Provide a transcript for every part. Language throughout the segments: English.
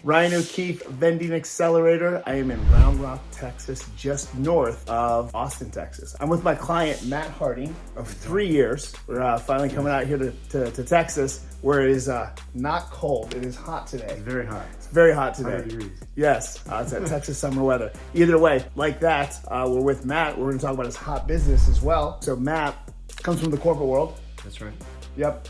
Ryan O'Keefe, Vending Accelerator. I am in Round Rock, Texas, just north of Austin, Texas. I'm with my client, Matt Harding, of 3 years. We're finally coming out here to Texas, where it is not cold. It is hot today. It's very hot. It's very hot today. 100 degrees. Yes, it's that Texas summer weather. Either way, like that, we're with Matt. We're going to talk about his hot business as well. So Matt comes from the corporate world. That's right. Yep.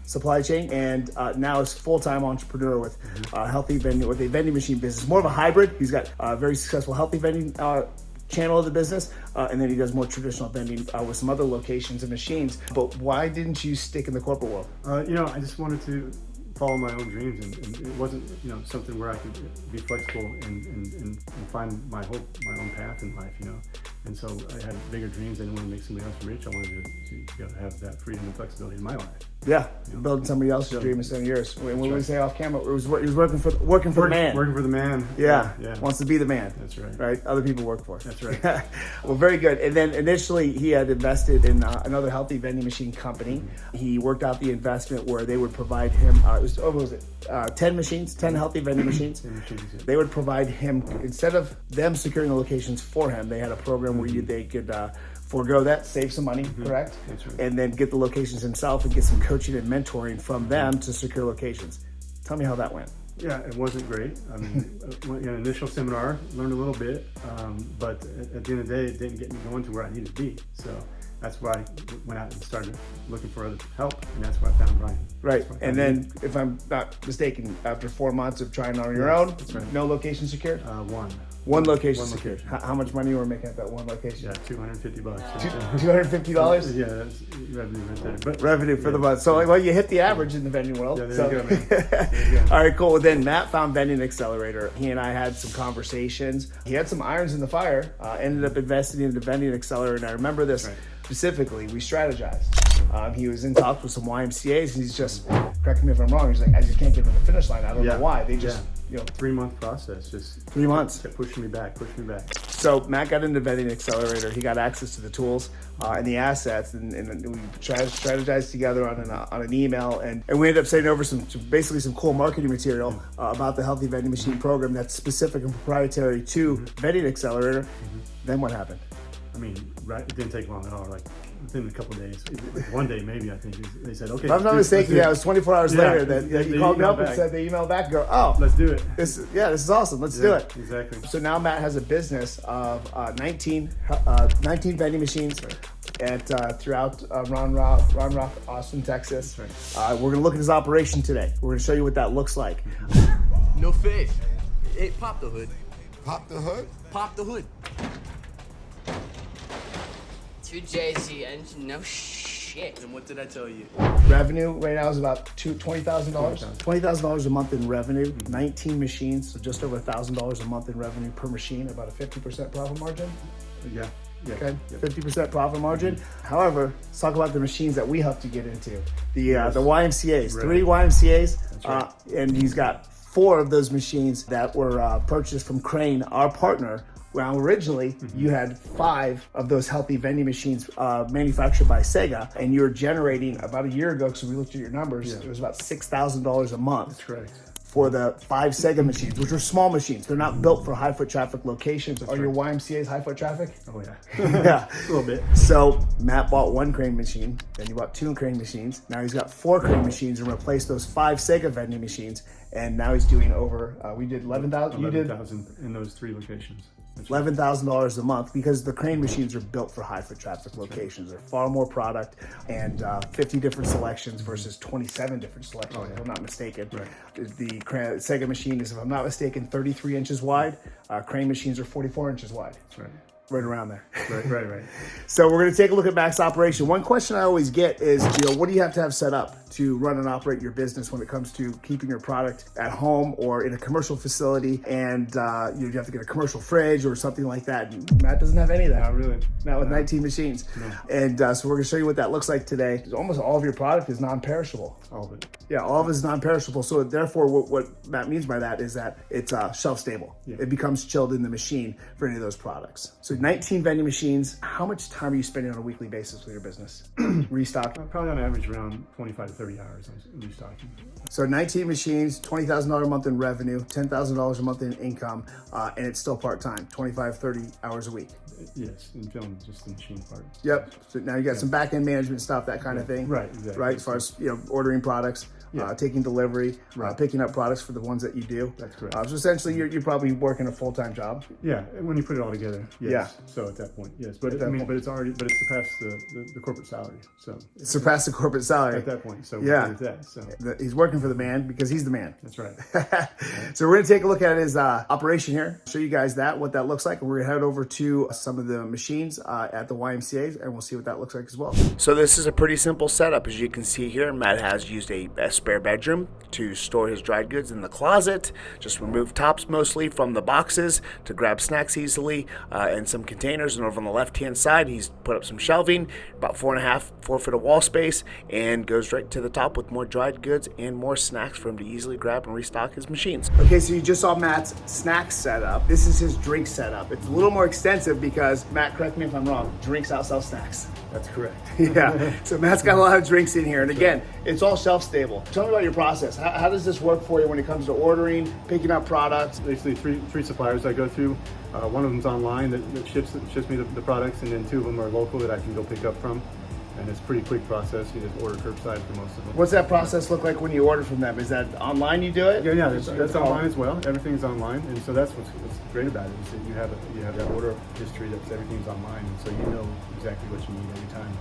Supply chain, and now is full-time entrepreneur with Healthy Vending, with a vending machine business. More of a hybrid. He's got a very successful Healthy Vending channel of the business, and then he does more traditional vending with some other locations and machines. But why didn't you stick in the corporate world? I just wanted to follow my own dreams, and it wasn't something where I could be flexible and find my own path in life. And so I had bigger dreams. I didn't want to make somebody else rich. I wanted to have that freedom and flexibility in my life. Yeah, building somebody else's dream instead of yours. When we say off camera, he was working for the man. Working for the man. Yeah, wants to be the man. That's right. Right, other people work for. That's right. Well, very good. And then initially he had invested in another Healthy Vending machine company. He worked out the investment where they would provide him, 10 machines, 10 Healthy Vending machines. 10 machines, yeah. They would provide him, instead of them securing the locations for him, they had a program where they could forego that, save some money, correct? That's right. And then get the locations himself and get some coaching and mentoring from them to secure locations. Tell me how that went. Yeah, it wasn't great. I mean, initial seminar, learned a little bit, but at the end of the day, it didn't get me going to where I needed to be. So that's why I went out and started looking for other help, and that's where I found Ryan. Right, and then, if I'm not mistaken, after 4 months of trying on your own, right. No location secured? One location One secured. location. How much money were we making at that one location? Yeah, $250. $250? Yeah, that's revenue right there. But revenue for the month. So, you hit the average in the vending world. Yeah, there you go, man. There you go. All right, cool. Well, then Matt found Vending Accelerator. He and I had some conversations. He had some irons in the fire, ended up investing in the Vending Accelerator. And I remember this specifically. We strategized. He was in talks with some YMCAs, and he's just, correct me if I'm wrong, he's like, I just can't get to the finish line. I don't know why. They just, 3-month process, just 3 months. kept pushing me back. So Matt got into Vending Accelerator. He got access to the tools and the assets, and we strategized together on an email, and we ended up sending over some cool marketing material about the Healthy Vending Machine program that's specific and proprietary to Vending Accelerator. Then what happened? I mean, it didn't take long at all. Like within a couple of days, one day maybe, I think they said, okay. If I'm not mistaken, it was 24 hours later that you called me up and said they emailed back and go, oh, let's do it. This is awesome. Let's do it. Exactly. So now Matt has a business of 19 vending machines throughout Round Rock, Austin, Texas. That's right. We're gonna look at his operation today. We're gonna show you what that looks like. No fish. Hey, pop the hood. Pop the hood? Pop the hood. 2 JZ engine, no shit. And what did I tell you? Revenue right now is about $20,000. $20,000 a month in revenue. 19 machines, so just over $1,000 a month in revenue per machine. About a 50% profit margin. Yeah. Okay, 50% profit margin. However, let's talk about the machines that we have to get into. The YMCAs, Right. 3 YMCAs, That's right. and he's got 4 of those machines that were purchased from Crane, our partner. Well, originally, you had 5 of those Healthy Vending machines manufactured by Sega, and you were generating, about a year ago, because we looked at your numbers, it was about $6,000 a month. That's correct. For the 5 Sega machines, which are small machines. They're not built for high foot traffic locations. Are your YMCAs high foot traffic? Oh yeah. Yeah. A little bit. So Matt bought 1 Crane machine, then he bought 2 Crane machines. Now he's got 4 Crane machines and replaced those 5 Sega vending machines. And now he's doing over, we did 11,000. You did 11,000 in those 3 locations. $11,000 a month, because the Crane machines are built for high foot traffic locations. They're far more product, and 50 different selections versus 27 different selections, if I'm not mistaken. Right. The Sega machine is, if I'm not mistaken, 33 inches wide. Crane machines are 44 inches wide. That's right. Right around there. Right. So we're going to take a look at Mac's operation. One question I always get is, what do you have to have set up to run and operate your business when it comes to keeping your product at home or in a commercial facility? And you have to get a commercial fridge or something like that. And Matt doesn't have any of that. Not really. Not with 19 machines. No. And so we're going to show you what that looks like today. Almost all of your product is non-perishable. All of it. Yeah, all of it is non-perishable. So therefore, what Matt means by that is that it's shelf stable. Yeah. It becomes chilled in the machine for any of those products. So 19 vending machines. How much time are you spending on a weekly basis with your business? Restocking? Probably on average around 25 to 30 hours on restocking. So 19 machines, $20,000 a month in revenue, $10,000 a month in income, and it's still part-time, 25, 30 hours a week. Yes, and filling just the machine part. Yep. So now you got some back-end management stuff, that kind of thing. Right, exactly. Right, as far as ordering products, taking delivery, picking up products for the ones that you do. That's correct. So essentially, you're probably working a full-time job. Yeah, when you put it all together, yes. Yeah. So at that point, yes. But it's surpassed the corporate salary. So it surpassed the corporate salary at that point. So yeah, with that, so he's working for the man because he's the man. That's right. So we're gonna take a look at his operation here, show you guys what that looks like, and we're gonna head over to some of the machines at the YMCA, and we'll see what that looks like as well. So this is a pretty simple setup, as you can see here. Matt has used a spare bedroom to store his dried goods in the closet. Just remove tops mostly from the boxes to grab snacks easily, and some containers. And over on the left-hand side, he's put up some shelving, about 4 foot of wall space, and goes right to the top with more dried goods and more snacks for him to easily grab and restock his machines. Okay, so you just saw Matt's snack setup. This is his drink setup. It's a little more extensive because, Matt, correct me if I'm wrong, drinks outsell snacks. That's correct. Yeah, so Matt's got a lot of drinks in here, and again, it's all shelf stable. Tell me about your process. How does this work for you when it comes to ordering, picking up products? Basically, three suppliers I go through. One of them's online that ships me the products, and then 2 of them are local that I can go pick up from. And it's a pretty quick process. You just order curbside for most of them. What's that process look like when you order from them? Is that online you do it? Yeah, that's online as well. Everything's online, and so that's what's great about it is that you have that order history. That everything's online, and so you know exactly what you need every time.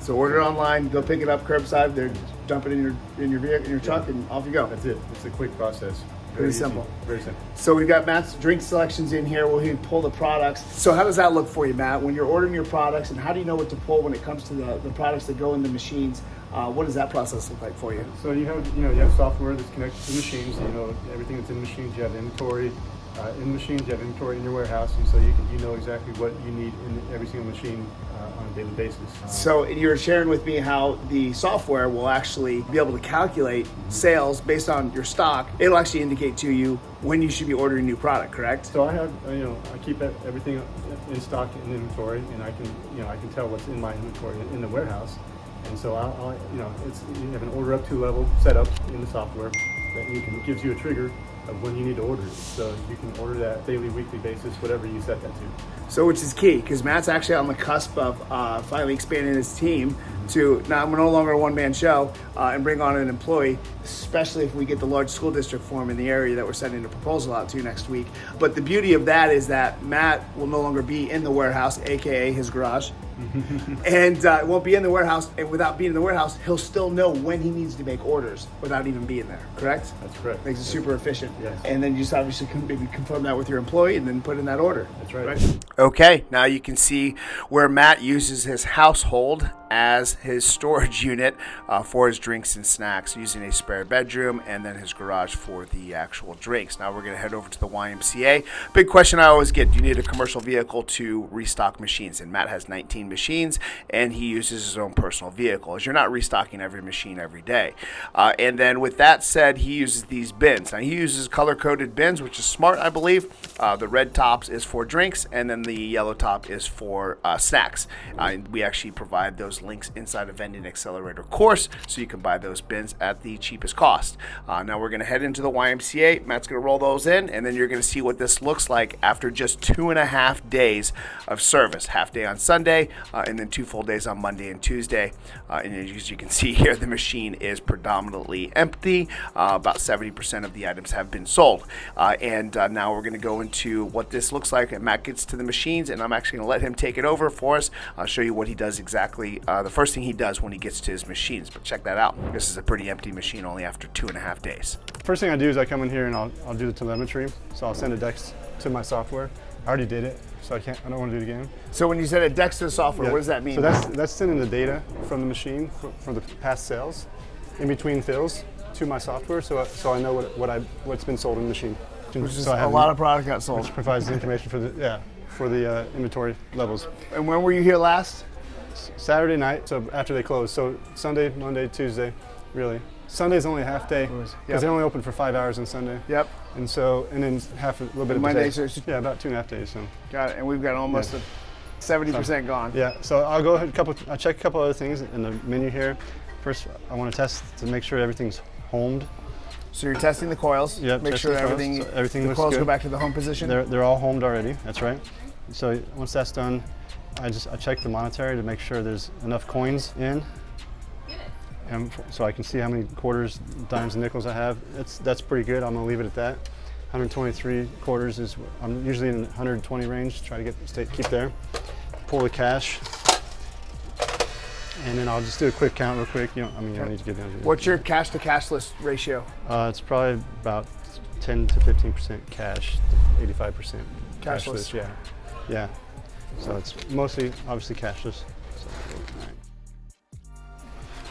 So order online, go pick it up curbside. They're dump it in your vehicle, in your truck, and off you go. That's it. It's a quick process. Pretty simple. Very simple. So we've got Matt's drink selections in here. We'll pull the products. So how does that look for you, Matt, when you're ordering your products, and how do you know what to pull when it comes to the products that go in the machines? What does that process look like for you? So you have software that's connected to the machines. You know everything that's in the machines. You have inventory in the machines. You have inventory in your warehouse, and so you know exactly what you need in every single machine on a daily basis. So you're sharing with me how the software will actually be able to calculate sales based on your stock. It'll actually indicate to you when you should be ordering new product, correct? So I have, I keep everything in stock in inventory, and I can tell what's in my inventory in the warehouse. And so you have an order up to level set up in the software that gives you a trigger of when you need to order it. So you can order that daily, weekly basis, whatever you set that to. So which is key, because Matt's actually on the cusp of finally expanding his team to now we're no longer a one-man show and bring on an employee, especially if we get the large school district form in the area that we're sending a proposal out to next week. But the beauty of that is that Matt will no longer be in the warehouse, AKA his garage. And won't be in the warehouse, and without being in the warehouse, he'll still know when he needs to make orders without even being there, correct? That's correct. Makes it super efficient. Yes. And then you just obviously maybe confirm that with your employee and then put in that order. That's right. Okay, now you can see where Matt uses his household as his storage unit for his drinks and snacks, using a spare bedroom and then his garage for the actual drinks. Now we're going to head over to the YMCA. Big question I always get, do you need a commercial vehicle to restock machines? And Matt has 19 machines, and he uses his own personal vehicle, as you're not restocking every machine every day. And then with that said, he uses these bins. Now he uses color-coded bins, which is smart, I believe. The red tops is for drinks, and then the yellow top is for snacks. We actually provide those links inside a Vending Accelerator course, so you can buy those bins at the cheapest cost. Now we're going to head into the YMCA. Matt's going to roll those in, and then you're going to see what this looks like after just 2.5 days of service. Half day on Sunday, and then 2 full days on Monday and Tuesday. And as you can see here, the machine is predominantly empty. About 70% of the items have been sold. And now we're going to go into what this looks like. And Matt gets to the machines, and I'm actually going to let him take it over for us. I'll show you what he does exactly. The first thing he does when he gets to his machines. But check that out. This is a pretty empty machine only after 2.5 days. First thing I do is I come in here and I'll do the telemetry. So I'll send a dex to my software. I already did it, so I don't want to do it again. So when you said a dex to the software, what does that mean? So that's sending the data from the machine from the past sales in between fills to my software, so I know what's been sold in the machine. Which is a lot of product got sold. Which provides the information for the inventory levels. And when were you here last? Saturday night, so after they close. So Sunday, Monday, Tuesday, really. Sunday's only a half day because they only open for 5 hours on Sunday. Yep. And then a little bit of Monday, day. Yeah, about 2.5 days. So. Got it. And we've got almost 70% gone. Yeah, so I'll go ahead I'll check a couple other things in the menu here. First, I want to test to make sure everything's homed. So you're testing the coils. Yep, Make testing sure the coils. everything, So everything the looks coils good. go back to the home position. They're all homed already, that's right. So once that's done, I check the monetary to make sure there's enough coins in. And so I can see how many quarters, dimes, and nickels I have. That's pretty good. I'm gonna leave it at that. 123 quarters is, I'm usually in the 120 range, try to keep there. Pull the cash. And then I'll just do a quick count real quick. You don't need to get down to it. What's your cash to cashless ratio? It's probably about 10 to 15% cash, 85% Cashless. Yeah, yeah. So it's mostly, obviously, cashless. So, all right.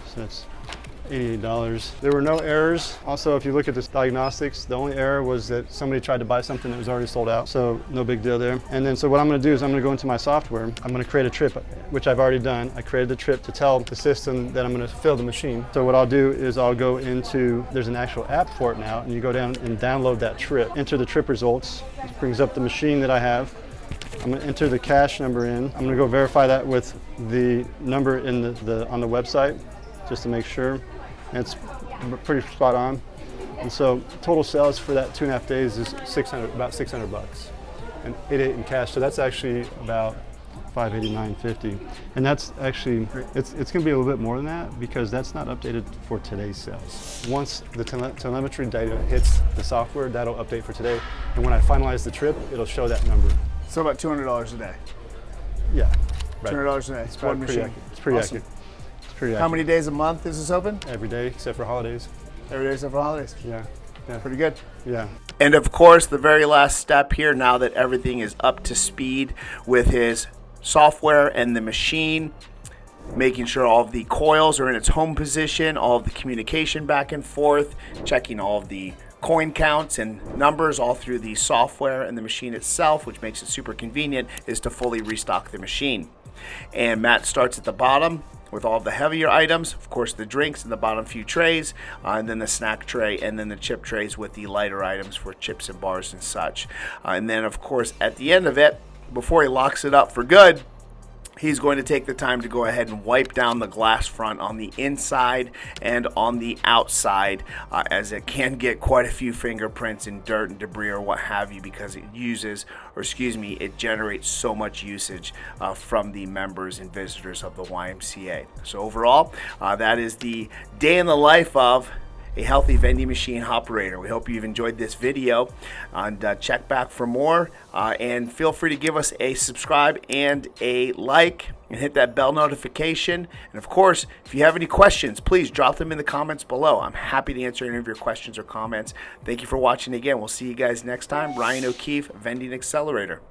So that's $88. There were no errors. Also, if you look at this diagnostics, the only error was that somebody tried to buy something that was already sold out. So no big deal there. And then, so what I'm gonna do is I'm gonna go into my software. I'm gonna create a trip, which I've already done. I created the trip to tell the system that I'm gonna fill the machine. So what I'll do is I'll go into, there's an actual app for it now, and you go down and download that trip. Enter the trip results. It brings up the machine that I have. I'm gonna enter the cash number in. I'm gonna go verify that with the number in on the website, just to make sure. And it's pretty spot on. And so total sales for that 2.5 days is about $600, and 88 in cash. So that's actually about $589.50. And that's actually, it's gonna be a little bit more than that because that's not updated for today's sales. Once the telemetry data hits the software, that'll update for today. And when I finalize the trip, it'll show that number. So about $200 a day. Yeah. Right. $200 a day. It's one machine. It's pretty Awesome. accurate. It's pretty accurate. How many days a month is this open? Every day except for holidays. Every day except for holidays. Yeah. Yeah. Pretty good. Yeah. And of course, the very last step here, now that everything is up to speed with his software and the machine, making sure all of the coils are in its home position, all of the communication back and forth, checking all of the coin counts and numbers all through the software and the machine itself, which makes it super convenient, is to fully restock the machine. And Matt starts at the bottom with all the heavier items, of course the drinks in the bottom few trays, and then the snack tray, and then the chip trays with the lighter items for chips and bars and such. And then of course at the end of it, before he locks it up for good, he's going to take the time to go ahead and wipe down the glass front on the inside and on the outside, as it can get quite a few fingerprints and dirt and debris or what have you, because it generates so much usage from the members and visitors of the YMCA. So overall, that is the day in the life of a healthy vending machine operator. We hope you've enjoyed this video, and check back for more, and feel free to give us a subscribe and a like, and hit that bell notification. And of course, if you have any questions, please drop them in the comments below. I'm happy to answer any of your questions or comments. Thank you for watching again. We'll see you guys next time. Ryan O'Keefe, Vending Accelerator.